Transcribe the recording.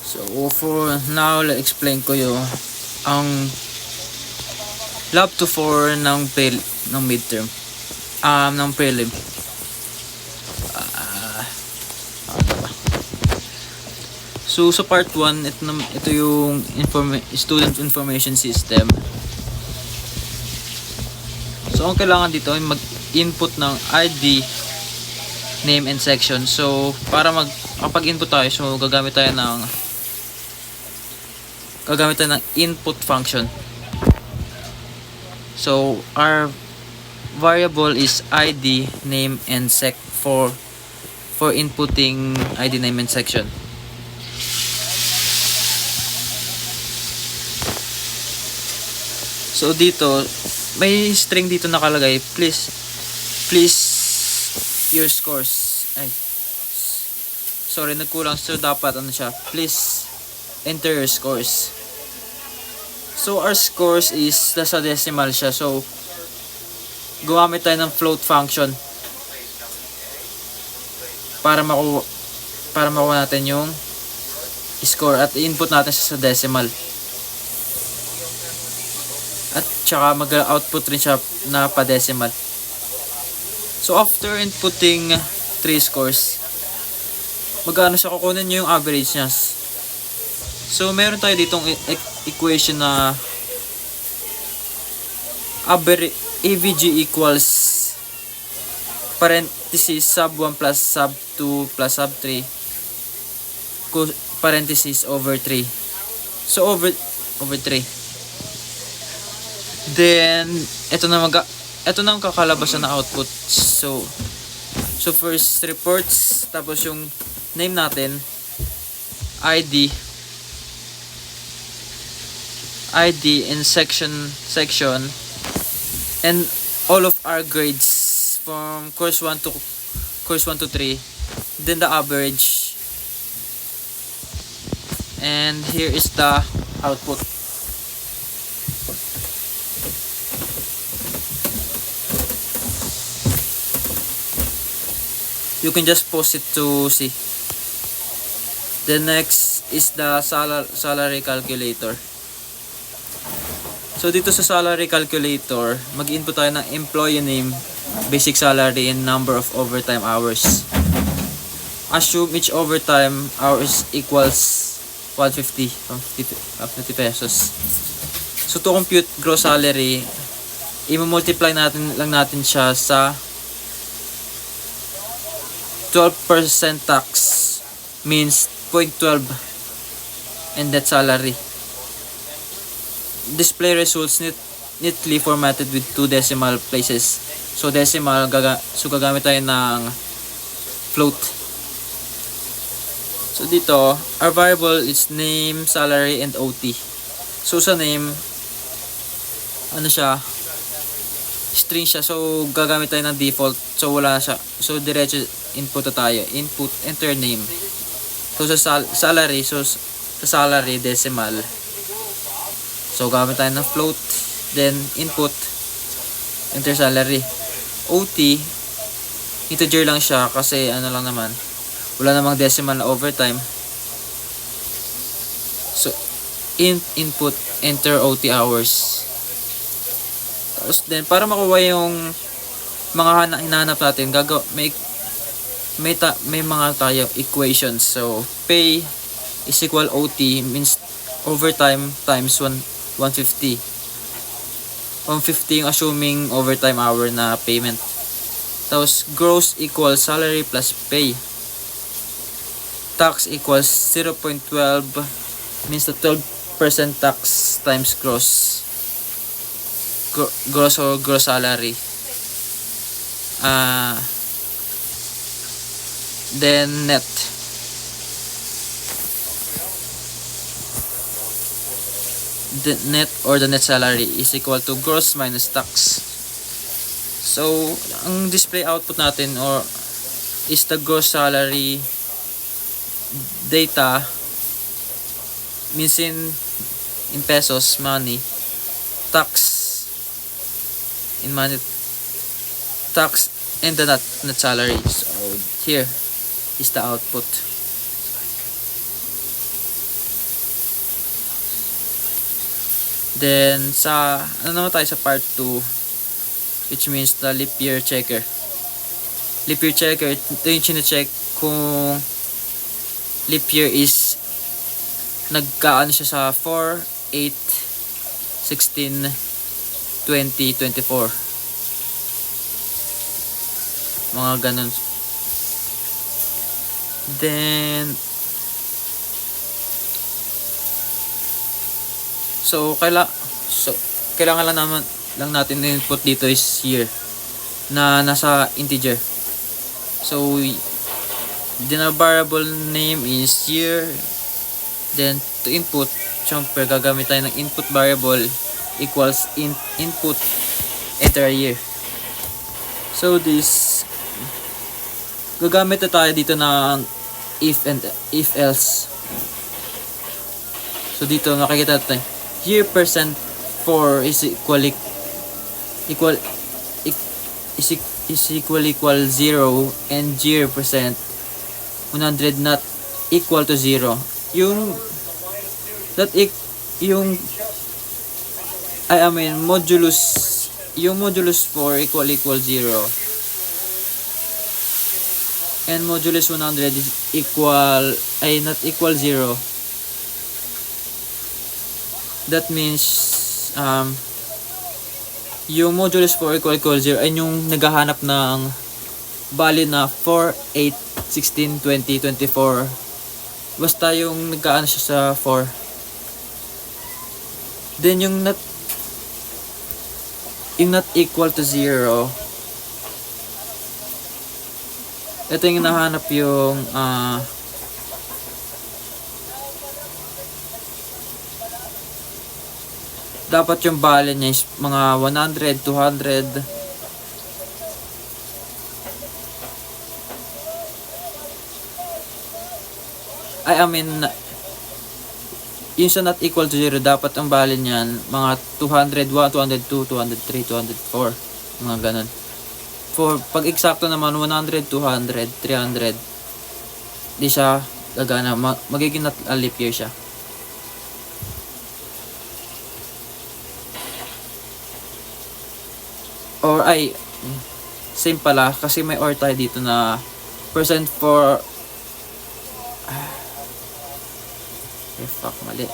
So for now, explain ko yung ang lab to 4 ng midterm, ng prelim. Ano ba? So sa part 1, ito yung student information system. So ang kailangan dito ay mag-input ng ID, name and section. So para kapag-input tayo, so gagamit tayo ng input function. So our variable is ID, name and sec for inputting ID, name and section. So dito may string dito nakalagay, please your scores. Ay, sorry, nagkulang. So dapat ano siya, please enter your scores. So our scores is nasa decimal siya, so gumamit tayo ng float function para makuha natin yung score at input natin siya sa decimal. At tsaka mag-output rin siya na pa-decimal. So after inputting 3 scores, magkano siya, kukunin niyo yung average niya. So meron tayo ditong equation na AVG equals parenthesis sub 1 plus sub 2 plus sub 3 parenthesis over 3. So over 3. Then ito na ang kakalabasan na output. So first reports, tapos yung name natin, ID and section, and all of our grades from course 1 to 3, then the average, and here is the output. You can just pause it to see. The next is the salary calculator. So dito sa salary calculator, mag-input tayo ng employee name, basic salary, and number of overtime hours. Assume each overtime hours equals 150 pesos. So to compute gross salary, i-multiply lang natin siya sa 12% tax, means 0.12, and that salary. Display results neatly formatted with 2 decimal places. So decimal, gagamit tayo ng float. So dito, our variable is name, salary, and OT. So sa name, ano siya, string siya. So gagamit tayo ng default. So wala siya. So diretso input tayo. Input, enter name. So sa salary, sa salary decimal. So gamit tayo ng float, then input, enter salary. OT, integer lang siya kasi ano lang naman, wala namang decimal na overtime. So input, enter OT hours. Tapos then para makuha yung mga hinahanap natin, may mga tayo equations. So pay is equal OT, means overtime times 150 yung assuming overtime hour na payment. Tapos gross equals salary plus pay. Tax equals 0.12, means the 12% tax times gross or gross salary. Then net. The net or the net salary is equal to gross minus tax. So ang display output natin is the gross salary data, means in pesos, money, tax in money, tax, and the net salary. So here is the output. Then sa ano naman tayo sa part 2, which means the leap year checker. Leap year checker, ito yung chine-check kung leap year is nagkaano siya sa 4, 8, 16, 20, 24. Mga ganun. Then kailangan lang natin input dito is year na nasa integer. So the variable name is year. Then to input, syempre gagamit tayo ng input variable equals input enter a year. So this gagamit na tayo dito ng if and if else. So dito makikita natin year percent 4 is equal 0 and year percent 100 not equal to 0. Yung modulus 4 equal 0 and modulus 100 is not equal 0. That means yung modulus 4 equal 0 ay yung naghahanap ng value na 4, 8, 16, 20, 24. Basta yung nagkaano siya sa 4. Then yung not equal to 0, ito yung nahanap yung dapat yung value niya is mga 100, 200. Yung sa not equal to 0, dapat ang value niyan mga 201, 202, 203, 204. Mga ganun. For pag eksakto naman 100, 200, 300, di siya gagana. Magiging not a leap year siya. Or same pala kasi may or tayo dito na percent for fuck, mali.